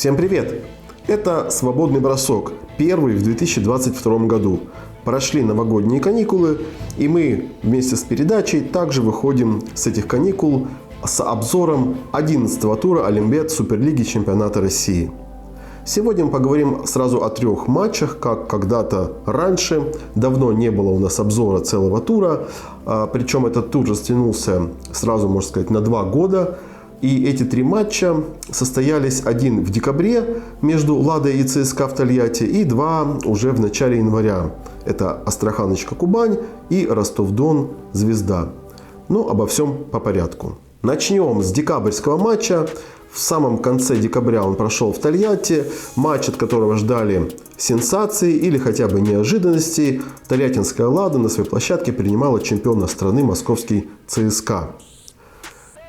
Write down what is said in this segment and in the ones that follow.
Всем привет! Это «Свободный бросок», первый в 2022 году. Прошли новогодние каникулы, и мы вместе с передачей также выходим с этих каникул с обзором 11-го тура Олимпиад Суперлиги Чемпионата России. Сегодня мы поговорим сразу о 3 матчах, как когда-то раньше. Давно не было у нас обзора целого тура, причем этот тур растянулся сразу, можно сказать, на 2 года. И эти 3 матча состоялись: один в декабре между «Ладой» и ЦСКА в Тольятти, и 2 уже в начале января. Это «Астраханочка-Кубань» и «Ростов-Дон» «Звезда». Но обо всем по порядку. Начнем с декабрьского матча. В самом конце декабря он прошел в Тольятти. Матч, от которого ждали сенсации или хотя бы неожиданностей. Тольяттинская «Лада» на своей площадке принимала чемпиона страны московский ЦСКА.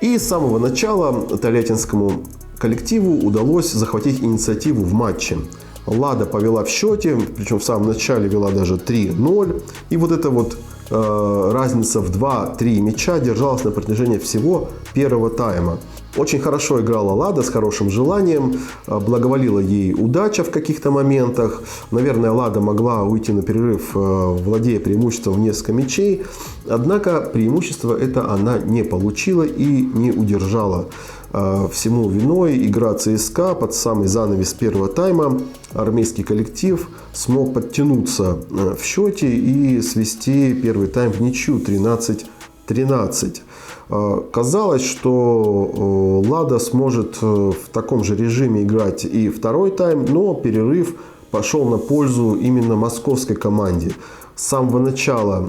И с самого начала тольяттинскому коллективу удалось захватить инициативу в матче. «Лада» повела в счете, причем в самом начале вела даже 3-0. И вот эта вот разница в 2-3 мяча держалась на протяжении всего первого тайма. Очень хорошо играла «Лада», с хорошим желанием, благоволила ей удача в каких-то моментах. Наверное, «Лада» могла уйти на перерыв, владея преимуществом в несколько мячей. Однако преимущество это она не получила и не удержала. Всему виной игра ЦСКА. Под самый занавес первого тайма армейский коллектив смог подтянуться в счете и свести первый тайм в ничью 13-13. Казалось, что «Лада» сможет в таком же режиме играть и второй тайм, но перерыв пошел на пользу именно московской команде. С самого начала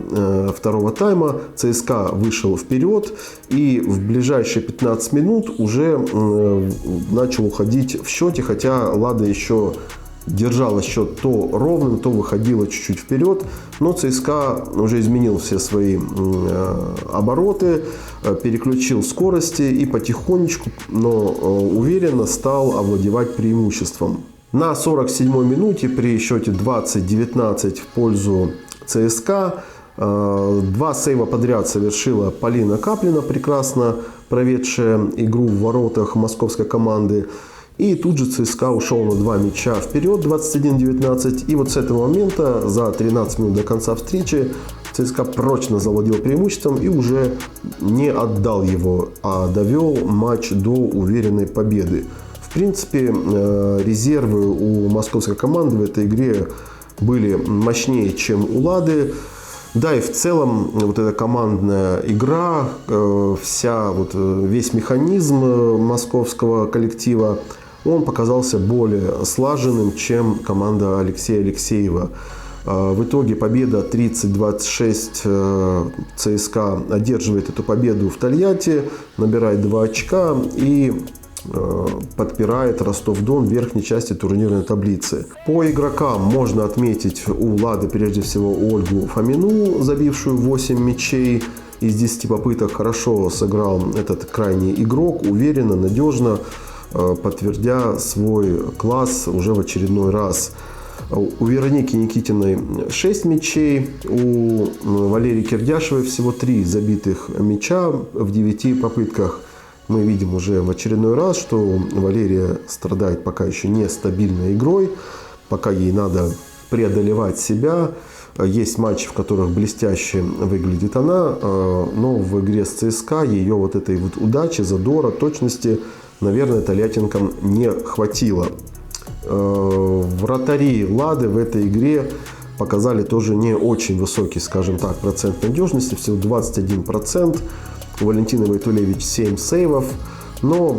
второго тайма ЦСКА вышел вперед и в ближайшие 15 минут уже начал уходить в счете, хотя «Лада» еще держала счет то ровным, то выходила чуть-чуть вперед. Но ЦСКА уже изменил все свои обороты, переключил скорости и потихонечку, но уверенно стал овладевать преимуществом. На 47-й минуте при счете 20-19 в пользу ЦСКА 2 сейва подряд совершила Полина Каплина, прекрасно проведшая игру в воротах московской команды. И тут же ЦСКА ушел на 2 мяча вперед, 21-19. И вот с этого момента, за 13 минут до конца встречи, ЦСКА прочно завладел преимуществом и уже не отдал его, а довел матч до уверенной победы. В принципе, резервы у московской команды в этой игре были мощнее, чем у «Лады». Да, и в целом вот эта командная игра, весь механизм московского коллектива, он показался более слаженным, чем команда Алексея Алексеева. В итоге победа 30-26, ЦСКА одерживает эту победу в Тольятти, набирает 2 очка и подпирает Ростов-Дон в верхней части турнирной таблицы. По игрокам можно отметить у «Лады» прежде всего Ольгу Фомину, забившую 8 мячей из 10 попыток. Хорошо сыграл этот крайний игрок, уверенно, надежно, подтвердя свой класс уже в очередной раз. У Вероники Никитиной 6 мячей, у Валерии Кирдяшевой всего 3 забитых мяча в 9 попытках. Мы видим уже в очередной раз, что Валерия страдает пока еще нестабильной игрой, пока ей надо преодолевать себя. Есть матчи, в которых блестяще выглядит она, но в игре с ЦСКА ее вот этой вот удачи, задора, точности, наверное, тольяттинкам не хватило. Вратари «Лады» в этой игре показали тоже не очень высокий, скажем так, процент надежности, всего 21%. У Валентины Войтулевич 7 сейвов, но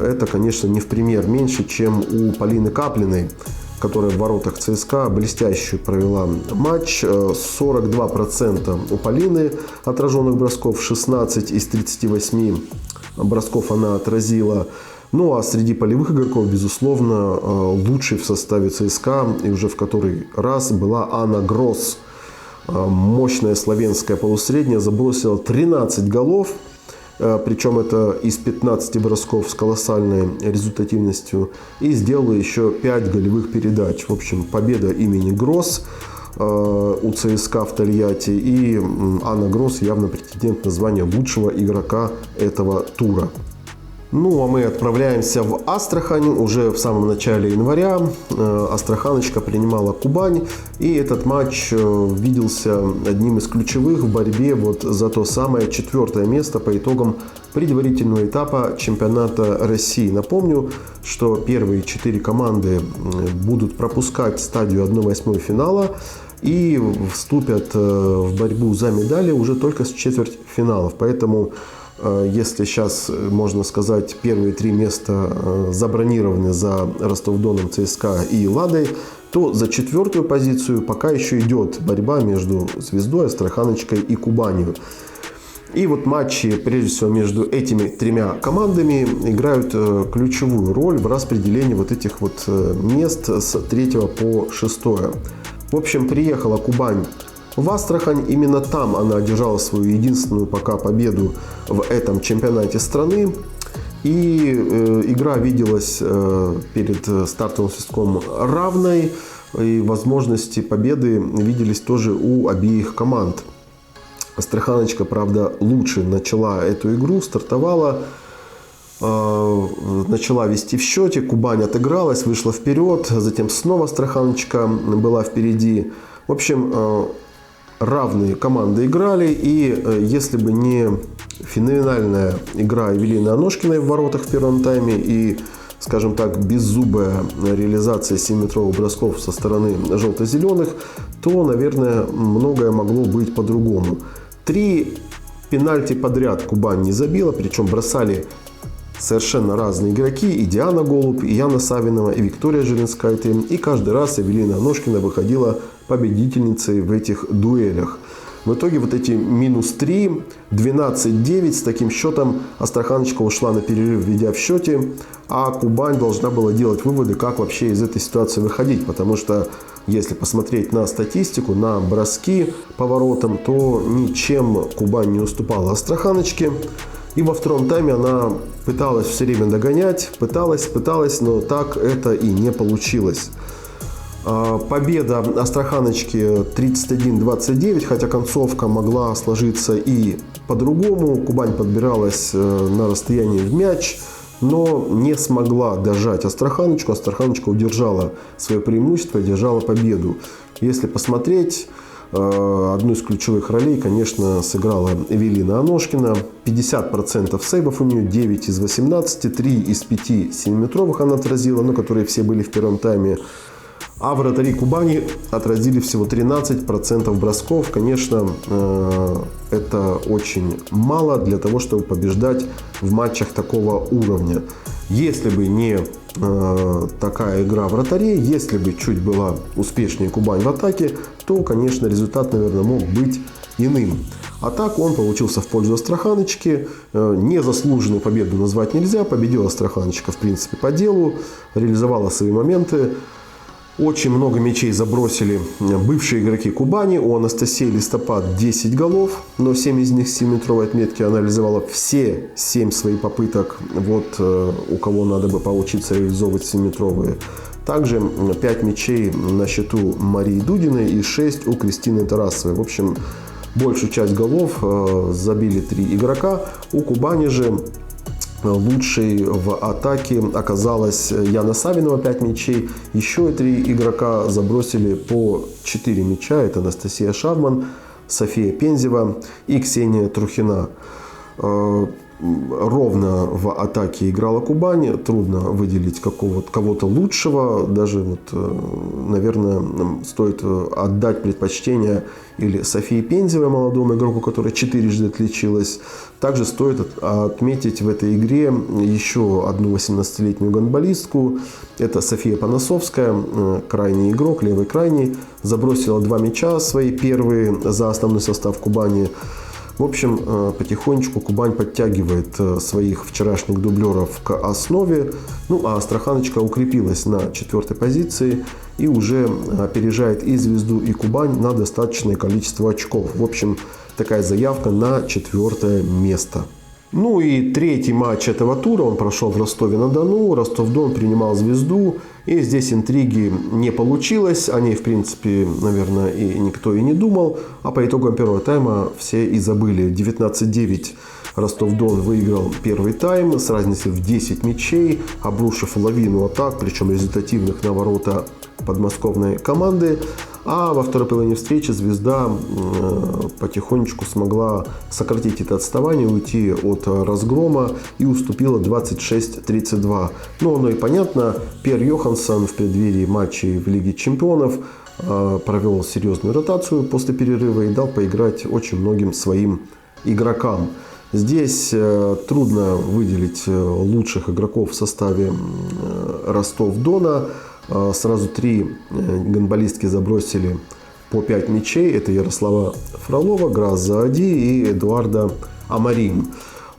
это, конечно, не в пример меньше, чем у Полины Каплиной, которая в воротах ЦСКА блестяще провела матч. 42% у Полины отраженных бросков, 16 из 38 бросков она отразила. Ну а среди полевых игроков, безусловно, лучшей в составе ЦСКА и уже в который раз была Анна Гросс. Мощная словенская полусредняя забросила 13 голов, причем это из 15 бросков с колоссальной результативностью, и сделала еще 5 голевых передач. В общем, победа имени Гросс у ЦСКА в Тольятти, и Анна Гросс явно претендент на звание лучшего игрока этого тура. Ну, а мы отправляемся в Астрахань уже в самом начале января. Астраханочка принимала Кубань, и этот матч виделся одним из ключевых в борьбе вот за то самое 4-е место по итогам предварительного этапа чемпионата России. Напомню, что первые 4 команды будут пропускать стадию 1/8 финала и вступят в борьбу за медали уже только с четвертьфиналов. Поэтому если сейчас, можно сказать, первые 3 места забронированы за Ростов-Доном, ЦСКА и Ладой, то за 4-ю позицию пока еще идет борьба между Звездой, Астраханочкой и Кубанью. И вот матчи, прежде всего, между этими 3 командами играют ключевую роль в распределении вот этих вот мест с 3 по 6. В общем, приехала Кубань в Астрахань. Именно там она одержала свою единственную пока победу в этом чемпионате страны. И игра виделась перед стартовым свистком равной. И возможности победы виделись тоже у обеих команд. Астраханочка, правда, лучше начала эту игру, стартовала, начала вести в счете. Кубань отыгралась, вышла вперед. Затем снова Астраханочка была впереди. В общем, равные команды играли, и если бы не феноменальная игра Евелины Аношкиной в воротах в первом тайме и, скажем так, беззубая реализация 7-метровых бросков со стороны желто-зеленых, то, наверное, многое могло быть по-другому. 3 пенальти подряд Кубань не забила, причем бросали совершенно разные игроки: и Диана Голуб, и Яна Савинова, и Виктория Желенскайте. И каждый раз Евелина Аношкина выходила победительницей в этих дуэлях. В итоге вот эти -3, 12-9, с таким счетом Астраханочка ушла на перерыв, ведя в счете, а Кубань должна была делать выводы, как вообще из этой ситуации выходить. Потому что, если посмотреть на статистику, на броски по воротам, то ничем Кубань не уступала Астраханочке. И во втором тайме она пыталась все время догонять, пыталась, но так это и не получилось. Победа Астраханочки 31-29, хотя концовка могла сложиться и по-другому. Кубань подбиралась на расстоянии в мяч, но не смогла дожать Астраханочку. Астраханочка удержала свое преимущество, одержала победу. Если посмотреть, одну из ключевых ролей, конечно, сыграла Евелина Аношкина. 50% сейвов у нее, 9 из 18, 3 из 5 7-метровых она отразила, но которые все были в первом тайме. А вратари Кубани отразили всего 13% бросков. Конечно, это очень мало для того, чтобы побеждать в матчах такого уровня. Если бы не такая игра вратарей, если бы чуть была успешнее Кубань в атаке, то, конечно, результат, наверное, мог быть иным. А так он получился в пользу Астраханочки. Незаслуженную победу назвать нельзя. Победила Астраханочка, в принципе, по делу. Реализовала свои моменты. Очень много мячей забросили бывшие игроки Кубани. У Анастасии Листопад 10 голов, но 7 из них с 7-метровой отметки. Она реализовала все 7 своих попыток. Вот у кого надо бы поучиться реализовывать 7-метровые. Также 5 мячей на счету Марии Дудиной и 6 у Кристины Тарасовой. В общем, большую часть голов забили 3 игрока. У Кубани же лучшей в атаке оказалась Яна Савинова, 5 мячей. Еще 3 игрока забросили по 4 мяча. Это Анастасия Шавман, София Пензева и Ксения Трухина. Ровно в атаке играла Кубань. Трудно выделить кого-то лучшего. Даже, наверное, стоит отдать предпочтение или Софии Пензевой, молодому игроку, которая 4-жды отличилась. Также стоит отметить в этой игре еще одну 18-летнюю гандболистку. Это София Панасовская, крайний игрок, левый крайний. Забросила 2 мяча свои первые за основной состав Кубани. В общем, потихонечку Кубань подтягивает своих вчерашних дублеров к основе. Ну, а Астраханочка укрепилась на 4-й позиции и уже опережает и Звезду, и Кубань на достаточное количество очков. В общем, такая заявка на 4-е место. Ну и 3-й матч этого тура, он прошел в Ростове-на-Дону. Ростов-Дон принимал Звезду. И здесь интриги не получилось. О ней, в принципе, наверное, и никто и не думал. А по итогам первого тайма все и забыли. 19-9 Ростов-Дон выиграл первый тайм с разницей в 10 мячей, обрушив лавину атак, причем результативных на ворота подмосковной команды. А во второй половине встречи «Звезда» потихонечку смогла сократить это отставание, уйти от разгрома и уступила 26-32. Ну, оно и понятно. Пьер Йоханссон в преддверии матчей в Лиге чемпионов провел серьезную ротацию после перерыва и дал поиграть очень многим своим игрокам. Здесь трудно выделить лучших игроков в составе Ростов-Дона. Сразу 3 гандболистки забросили по 5 мячей. Это Ярослава Фролова, Граза Ади и Эдуарда Амарин.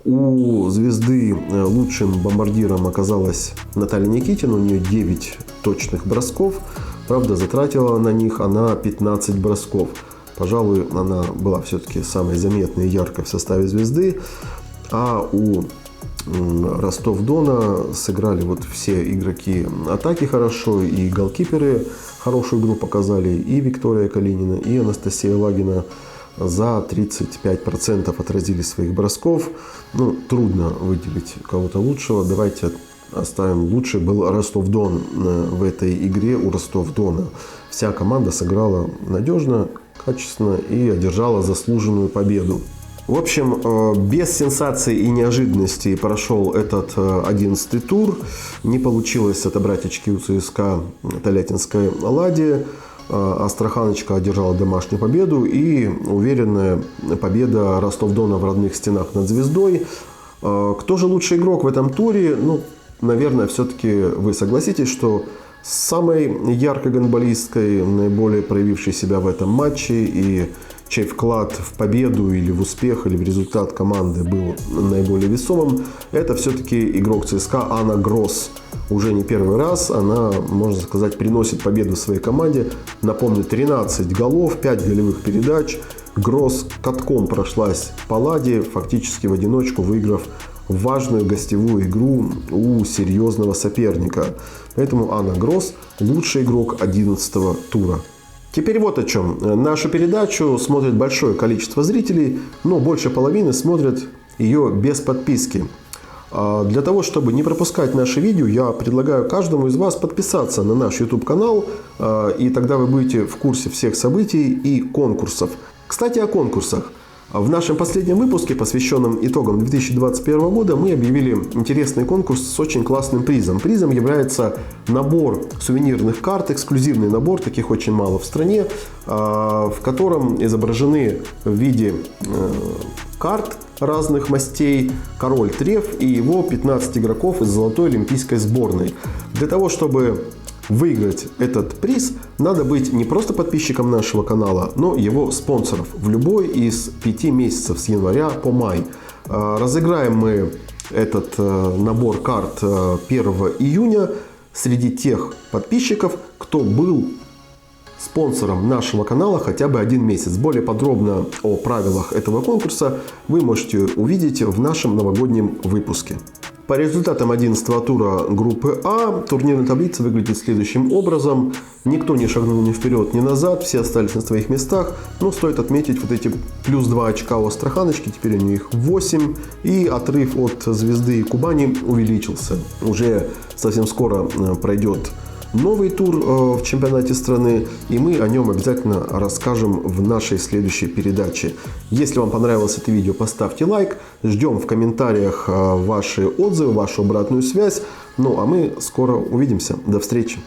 У «Звезды» лучшим бомбардиром оказалась Наталья Никитина. У нее 9 точных бросков. Правда, затратила на них она 15 бросков. Пожалуй, она была все-таки самой заметной и яркой в составе «Звезды». А у Ростов-Дона сыграли вот все игроки атаки хорошо, и голкиперы хорошую игру показали, и Виктория Калинина, и Анастасия Лагина за 35% отразили своих бросков. Ну, трудно выделить кого-то лучшего. Давайте оставим. Лучший был Ростов-Дон в этой игре. У Ростов-Дона вся команда сыграла надежно, качественно и одержала заслуженную победу. В общем, без сенсаций и неожиданностей прошел этот 11-й тур. Не получилось отобрать очки у ЦСКА Тольяттинской «Ладе». Астраханочка одержала домашнюю победу и уверенная победа Ростов-Дона в родных стенах над «Звездой». Кто же лучший игрок в этом туре? Ну, наверное, все-таки вы согласитесь, что самой яркой гандболисткой, наиболее проявившей себя в этом матче и чей вклад в победу или в успех, или в результат команды был наиболее весомым, это все-таки игрок ЦСКА Анна Гросс. Уже не первый раз она, можно сказать, приносит победу своей команде. Напомню, 13 голов, 5 голевых передач. Гросс катком прошлась по «Ладе», фактически в одиночку выиграв важную гостевую игру у серьезного соперника. Поэтому Анна Гросс – лучший игрок 11-го тура. Теперь вот о чем. Нашу передачу смотрит большое количество зрителей, но больше половины смотрят ее без подписки. Для того, чтобы не пропускать наши видео, я предлагаю каждому из вас подписаться на наш YouTube-канал, и тогда вы будете в курсе всех событий и конкурсов. Кстати, о конкурсах. В нашем последнем выпуске, посвященном итогам 2021 года, мы объявили интересный конкурс с очень классным призом. Призом является набор сувенирных карт, эксклюзивный набор, таких очень мало в стране, в котором изображены в виде карт разных мастей король Треф и его 15 игроков из золотой олимпийской сборной. Для того, чтобы выиграть этот приз, надо быть не просто подписчиком нашего канала, но его спонсоров в любой из 5 месяцев с января по май. Разыграем мы этот набор карт 1 июня среди тех подписчиков, кто был спонсором нашего канала хотя бы 1 месяц. Более подробно о правилах этого конкурса вы можете увидеть в нашем новогоднем выпуске. По результатам 11-го тура группы А турнирная таблица выглядит следующим образом. Никто не шагнул ни вперед, ни назад, все остались на своих местах. Но стоит отметить вот эти плюс 2 очка у Астраханочки, теперь у них 8. И отрыв от «Звезды» и Кубани увеличился. Уже совсем скоро пройдет новый тур в чемпионате страны, и мы о нем обязательно расскажем в нашей следующей передаче. Если вам понравилось это видео, поставьте лайк, ждем в комментариях ваши отзывы, вашу обратную связь. Ну а мы скоро увидимся. До встречи!